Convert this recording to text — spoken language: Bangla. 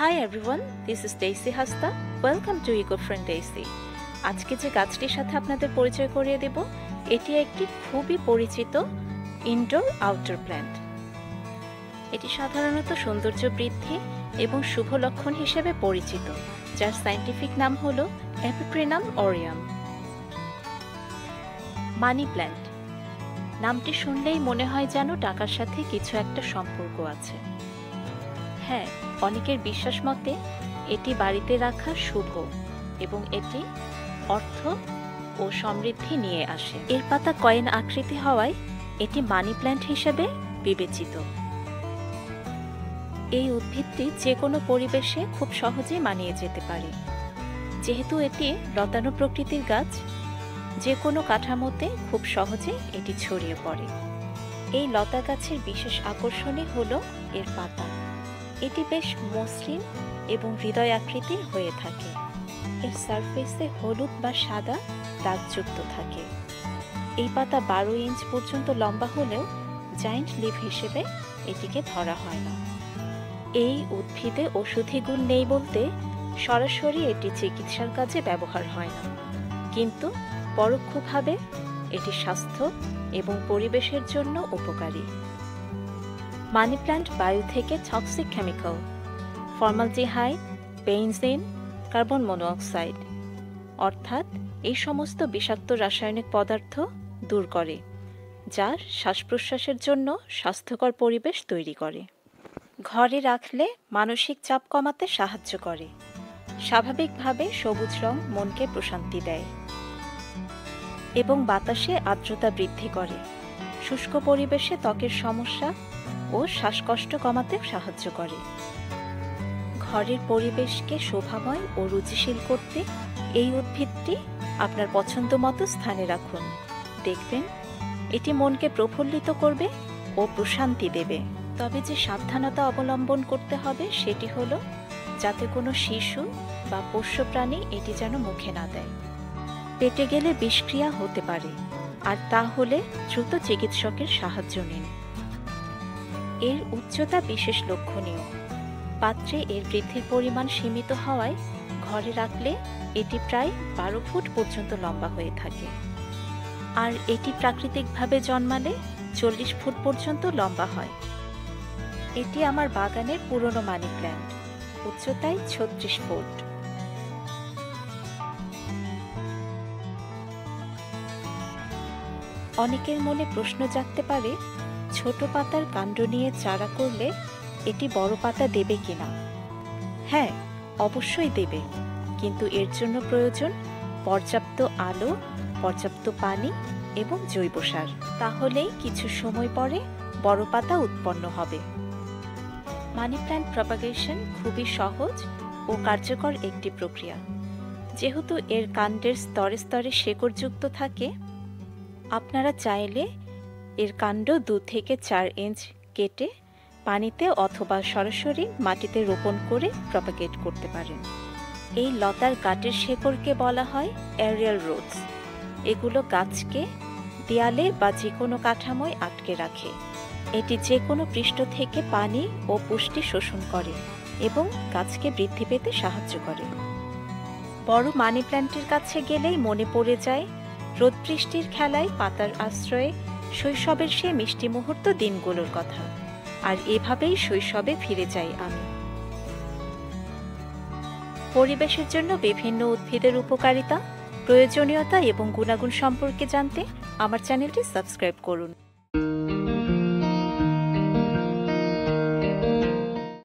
Hi everyone, this is Daisy Hasta. Welcome to Eco-Friend Daisy. আজকে যে গাছটির সাথে আপনাদের পরিচয় করিয়ে দেব, এটি একটি খুবই পরিচিত ইনডোর আউটডোর প্ল্যান্ট। এটি সাধারণত সৌন্দর্য বৃদ্ধি এবং শুভ লক্ষণ হিসেবে পরিচিত, যার সায়েন্টিফিক নাম হলো এপিপ্রিনাম অরিয়াম। মানি প্ল্যান্ট নামটি শুনলেই মনে হয় যেন টাকার সাথে কিছু একটা সম্পর্ক আছে। হ্যাঁ, অনেকের বিশ্বাস মতে এটি বাড়িতে রাখা শুভ এবং এটি অর্থ ও সমৃদ্ধি নিয়ে আসে। এর পাতা কয়েন আকৃতি হওয়ায় এটি মানি প্ল্যান্ট হিসেবে বিবেচিত। এই উদ্ভিদটি যে কোনো পরিবেশে খুব সহজেই মানিয়ে যেতে পারে। যেহেতু এটি লতানো প্রকৃতির গাছ, যে কোনো কাঠামোতে খুব সহজে এটি ছড়িয়ে পড়ে। এই লতা গাছের বিশেষ আকর্ষণই হলো এর পাতা। এটি বেশ মসৃণ এবং হৃদয় আকৃতির হয়ে থাকে। এর সারফেসে হলুদ বা সাদা দাগযুক্ত থাকে। এই পাতা 12 ইঞ্চ পর্যন্ত লম্বা হলেও জায়ান্ট লিভ হিসেবে এটিকে ধরা হয় না। এই উদ্ভিদে ঔষধি গুণ নেই বলতে সরাসরি এটি চিকিৎসার কাজে ব্যবহার হয় না, কিন্তু পরোক্ষভাবে এটি স্বাস্থ্য এবং পরিবেশের জন্য উপকারী। মানি প্ল্যান্ট বায়ু থেকে toxic chemical, formaldehyde, benzene, carbon monoxide অর্থাৎ এই সমস্ত বিষাক্ত রাসায়নিক পদার্থ দূর করে, যা শ্বাস প্রশ্বাসের জন্য স্বাস্থ্যকর পরিবেশ তৈরি করে। ঘরে রাখলে মানসিক চাপ কমাতে সাহায্য করে। স্বাভাবিকভাবে সবুজ রং মনকে প্রশান্তি দেয় এবং বাতাসে আর্দ্রতা বৃদ্ধি করে। শুষ্ক পরিবেশে ত্বকের সমস্যা ও শ্বাসকষ্ট কমাতে সাহায্য করে। ঘরের পরিবেশকে শোভাময় ও রুচিশীল করতে এই উদ্ভিদটি আপনার পছন্দ মতো স্থানে রাখুন। দেখবেন এটি মনকে প্রফুল্লিত করবে ও প্রশান্তি দেবে। তবে যে সাবধানতা অবলম্বন করতে হবে সেটি হলো যাতে কোনো শিশু বা পোষ্য প্রাণী এটি যেন মুখে না দেয়। পেটে গেলে বিষক্রিয়া হতে পারে, আর তা হলে দ্রুত চিকিৎসকের সাহায্য নিন। এর উচ্চতা বিশেষ লক্ষণীয়। পাত্রে এর বৃদ্ধির পরিমাণ সীমিত হওয়ায় ঘরে রাখলে এটি প্রায় 12 ফুট পর্যন্ত লম্বা হয়ে থাকে, আর এটি প্রাকৃতিকভাবে জন্মালে 40 ফুট পর্যন্ত লম্বা হয়। এটি আমার বাগানের পুরনো মানি প্ল্যান্ট, উচ্চতায় 36 ফুট। অনেকের মনে প্রশ্ন জাগতে পারে, ছোট পাতার কাণ্ড নিয়ে চারা করলে এটি বড় পাতা দেবে কিনা? হ্যাঁ, অবশ্যই দেবে, কিন্তু এর জন্য প্রয়োজন পর্যাপ্ত আলো, পর্যাপ্ত পানি এবং জৈব সার। তাহলেই কিছু সময় পরে বড় পাতা উৎপন্ন হবে। মানি প্ল্যান্ট প্রপাগেশন খুবই সহজ ও কার্যকর একটি প্রক্রিয়া। যেহেতু এর কাণ্ডের স্তরে স্তরে শেকড়যুক্ত থাকে, আপনারা চাইলে এর কাণ্ড 2 থেকে 4 ইঞ্চ কেটে পানিতে অথবা সরাসরি মাটিতে রোপণ করে প্রপাগেট করতে পারেন। এই লতার গাঁটের শেকড়কে বলা হয় এরিয়াল রুটস। এগুলো গাছকে দেয়ালে বা যে কোনো কাঠামোয় আটকে রাখে। এটি যে কোনো পৃষ্ঠ থেকে পানি ও পুষ্টি শোষণ করে এবং গাছকে বৃদ্ধি পেতে সাহায্য করে। বড় মানি প্ল্যান্টের কাছে গেলেই মনে পড়ে যায় রোদ বৃষ্টির খেলায় পাতার আশ্রয়ে শৈশবের সে মিষ্টি মুহূর্ত দিনগুলোর কথা, আর এভাবেই শৈশবে ফিরে যাই আমি। পরিবেশের জন্য বিভিন্ন উদ্ভিদের উপকারিতা, প্রয়োজনীয়তা এবং গুণাগুণ সম্পর্কে জানতে আমার চ্যানেলটি সাবস্ক্রাইব করুন।